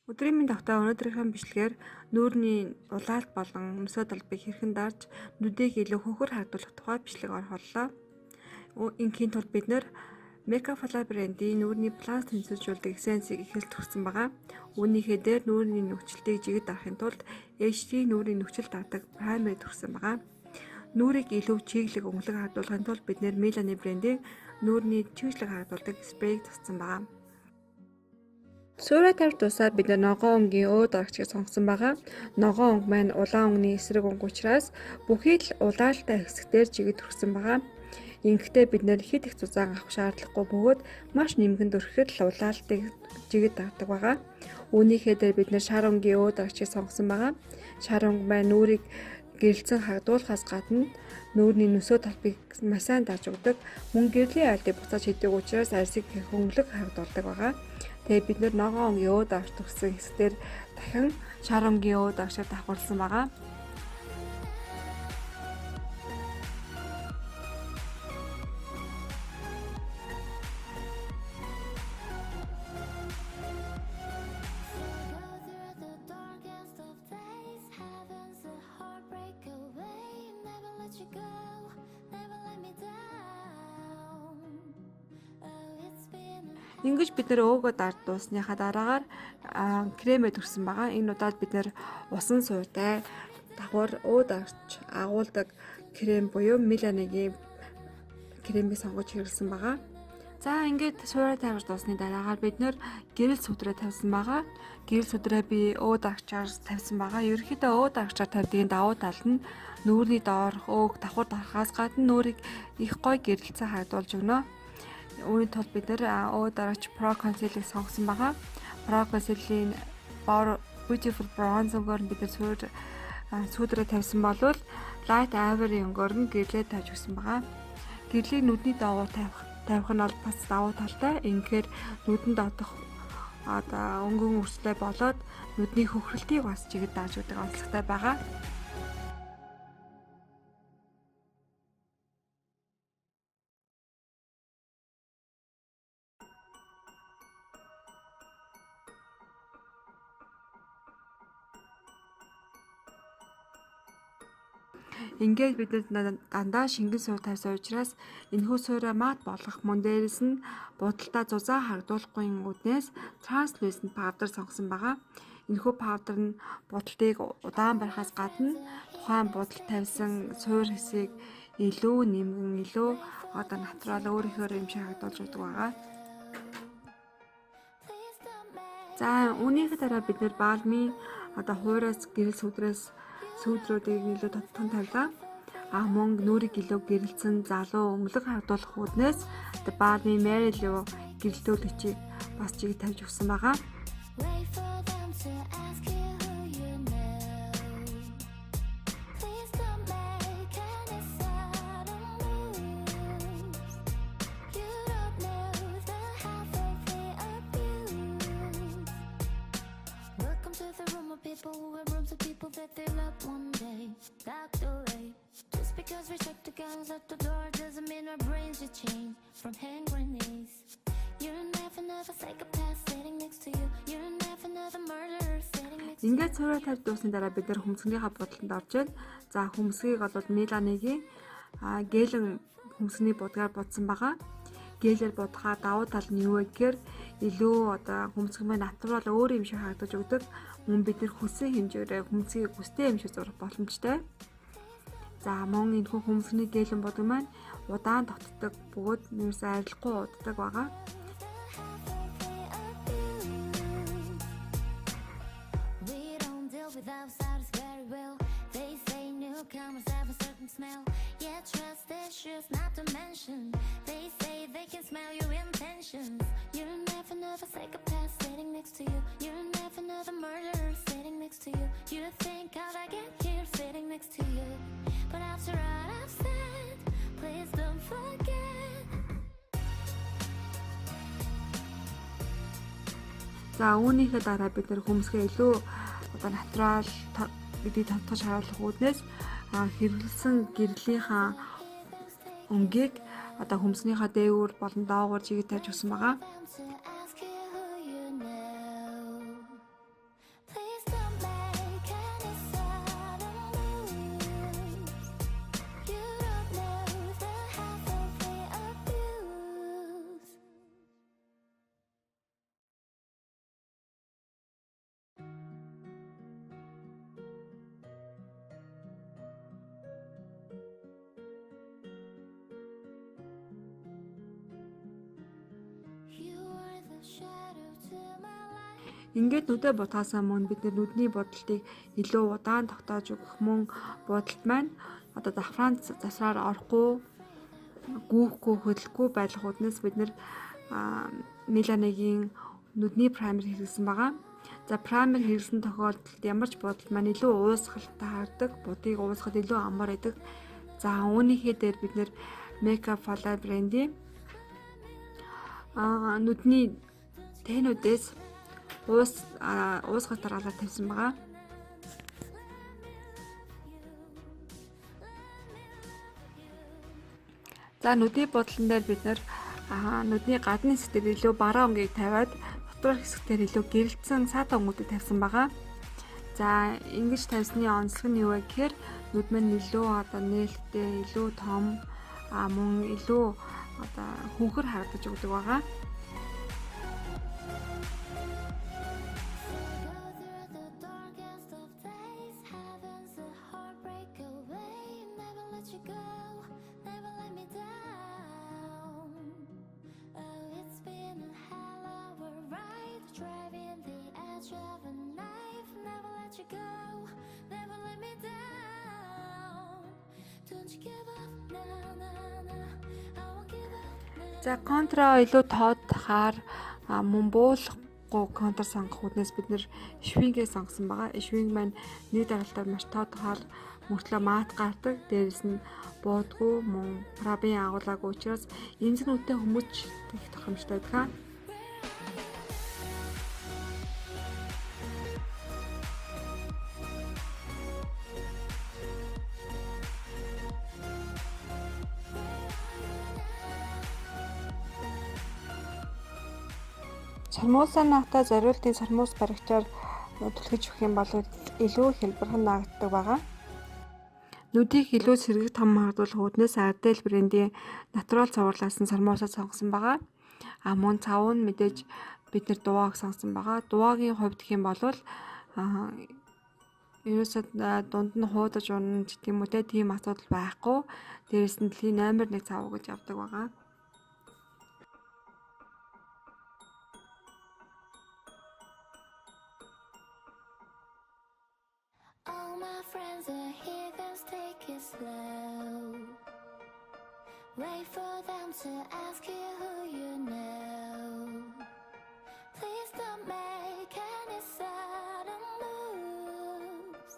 Өдрийн минь давтаа өнөөдрийнхэн бичлэгээр нүүрний улаалт болон өмсөд талбыг хэрхэн дарж нүдийг илүү хөхөр хардуулах тухай бичлэг орхоллоо. Ингийн тулд бид нэр Mecafala брендийн нүүрний пласт тэнцвэржүүлдэг эссенцийг ихэлж төгссөн байгаа. Үүнийхээ дээр нүүрний нөхцөлтийг жигэд дарахын тулд HD нүүрийн нөхцөл дадаг праймер төгссөн байгаа. Нүрийг илүү чиглэг өнгөлөг хардуулахын тулд бид нэр Milani брендийн нүүрний чиглэг хардуулдаг спрейг туссан байгаа. Суурь тавьж тусаад бид ногоон өнгийн өө дарагчийг сонгосон байгаа. Ногоон өнг маань улаан өнгөний эсрэг өнгө учраас бүхий л улаалтай хэсгээр жигэд төрсөн байгаа. Ингэхдээ бид нэр хэд их зузаан авах шаардлагагүй бөгөөд маш нэмгэн дөрөхөд л улаалтыг жигэд дардаг байгаа. Үүнийхээ дээр бид нэр шар өнгийн өө дарагчийг сонгосон байгаа. Шар өнг маань нүрийг гэрэлцэн хагдуулахаас гадна нүүрний нөсөө талбыг маш сайн дарж өгдөг. Мөн гэрлийн айлдыг буцааж хийдэг учраас арсыг хөнгөлөг хагдуулдаг байгаа. Тэгээ бид нэр ногоон өнгийн өө дарагч төгссөн хэсгээр дахин шар өнгийн өө дарагчаар давхарласан байгаа. Ингэж бид нэр өөгөө дард дуусныхаа дараагаар кремээ төрсөн байгаа. Энэ удаад бид нэр усан суйтай давхар өө дарж агуулдаг крем буюу Milani-гийн кремийг сонгож хэрэглэсэн байгаа. За ингээд суурь тавьж дуусны дараагаар бид нэр гэрэл сүдрээ тавьсан байгаа. Гэрэл сүдрээ би өө дарагчаар тавьсан байгаа. Ерөнхийдөө өө дарагчаар тавьдгийн давуу тал нь нүүрний доорх өөг давхар дарахаас гадна нүрийг их гой гэрэлцэн хардуулж өгнө. Үүний тулд бид нэр өө дарагч Pro Conceal-ийг сонгосон байгаа. Pro Conceal-ийн Beautiful Bronze өнгөөр бид нэр сүдрээ тавьсан болвол Light Ivory өнгөөр нь гэрлээ тавьж өгсөн байгаа. Гэрлийг нүдний доогуур тавих нь бол бас давуу талтай. Ингэхээр нүдэнд одох өнгөн өрслөө болоод нүдний хөхрөлтийг бас жигэд дааж өгдөг онцлогтой байгаа. Ингээд бид дандаа шингэн суурь тавьсан учраас энэхүү суурьа мат болгох мөн дээрээс нь будалтаа зузаан хардуулахгүй үднээс translucent powder сонгосон байгаа. Энэхүү powder нь будалтыг удаан барихаас гадна тухайн будалд тавьсан суурь хэсгийг илүү нэмгэн илүү натурал өөрийнхөө юм шиг хадгалж өгдөг байгаа. За үүнийхээ дараа бид нэр балмын хуураас гэрэл сүүдрүүдийг илүү тодтон тавилаа. Мөн нүрийг илүү гэрэлцэн залуу өнгөлөг хардуулах үүднээс балмын Mary Lou гэрэлтүүлэгчийг бас жигэд тавьж өгсөн байгаа. Ингээд суурь тавьж дуусны дараа бид нэр хөмсгөнийхаа будалд орж ийн. За хөмсгийг бол Milani-гийн гелэн хөмсгөний будгаар будсан байгаа. Гелээр будахаа давуу тал нь юу вэ гэхээр илүү хөмсгөн маань натурал өөр юм шиг харагдаж өгдөг. Мөн бид нэр хүссэн хэмжээрээ хөмсгийг хүстэй юм шиг зурах боломжтой. За мөн энэхүү хөмсгөний гелэн будаг маань удаан тогтдог бөгөөд нэрс арилахгүй уддаг байгаа. За үүнийхээ дараа бид нэр хөмсгөө илүү натурал гэдгийг тодтогч харуулах үүднээс хэрэглэсэн гэрлийнхаа өнгийг хөмснийхаа дээгүүр болон доогуур жигэд тавьж өгсөн байгаа. Ингээд нүдэ бутаасаа мөн бид нүдний бодолтыг илүү удаан тогтоож өгөх мөн бодолт маань одоо давхраан засвараар орохгүй, гүүхгүй, хөдөлгөхгүй байх үднээс бид меланигийн нүдний праймер хэрэглэсэн байгаа. За праймер хэрэглэсэн тохиолдолд ямар ч бодол маань илүү уусгалтай харагддаг, будыг уусгахад илүү амар байдаг. За үүнийхээ дээр бид Makeup Forever брендийн нүдний тэнүүдээс уусгах дараалал тавьсан байгаа. За нүдний бодлон дээр бид нүдний гадны хэсгээр илүү бараа өнгийг тавиад доторх хэсгээр илүү гэрэлтсэн саатан өнгүүдийг тавьсан байгаа. За ингэж тавьсны онцлог нь юу вэ гэхээр нүд маань илүү одоо нээлттэй, илүү том мөн илүү одоо хөнхөр харагдаж өгдөг байгаа. За контра илүү тоодхаар мөн буулахгүй контр сонгох үднээс бид швингээ сонгосон байгаа. Швинг маань нэг дараалтаар маш тоодхоор мөртлөө мат гардаг. Дээрээс нь буудгүй мөн парабен агуулаагүй учраас эмзэг нүдтэй хүмүүж их тохиромжтой байдаг. Сармуусаа наахта зориултын сармуус баригчаар түлхэж өгөх юм бол илүү хэлбэрхэн наагддаг байгаа. Нүдийг илүү сэргэг том хардуулах үднээс Ardell брендийн натурал цувралаасан сармуусаа сонгосон байгаа. Мөн цав нь мэдээж бид дувааг сонгосон байгаа. Дуваагийн хувьд гэх юм бол ерөөсөө дунд нь хуудаж унах гэх юм уу тийм асуудал байхгүй. Дээрээс нь дэлхийн номер 1 цав гэж явдаг байгаа. Wait for them to ask you who you know. Please don't make any sudden moves.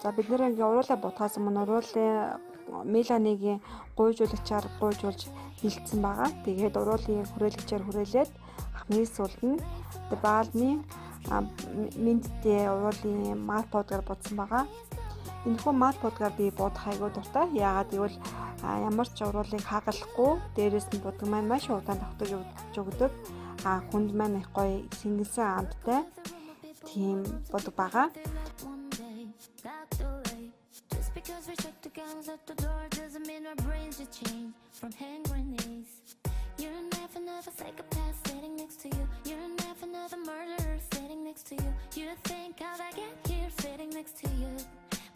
За бид нэр ингээ уруулаа ботхоос өмнө уруулын меланигийн гуйжуулагчаар гуйжуулж хилцсэн байгаа. Тэгээд уруулын хүрээлэгчээр хүрээлээд хамгийн сүүлд нь балмын минттэй уруулын мат пудраар будсан байгаа. Энэхүү мат пудраар би будах айгүй дуртай. Яагаад гэвэл ямар ч уруулыг хагалахгүй, дээрээс нь будаг маань маш удаан тогтож өгдөг. Хүнд маань их гоё сэнгэнсэн амттай тийм будаг байгаа.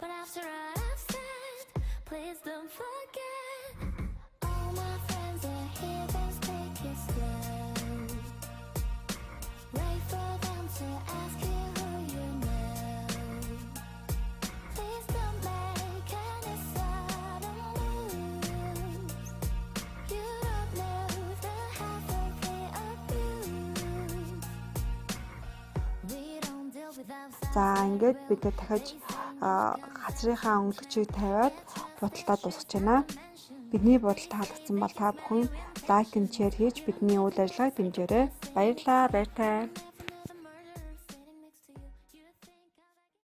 But after I've said, please don't forget. All my friends are here, just take it slow. Wait for them to ask you who you know. Please don't make any sudden moves. You don't know the half of the abuse. We don't deal without. За ингээд бид дахиж газрынхаа өнгөлөгчийг тавиад бодолтоо дуусгаж байна. Бидний бодол таалагдсан бол та бүхэн лайк and share хийж бидний үйл ажиллагааг дэмжээрэй. Баярлалаа, баяртай.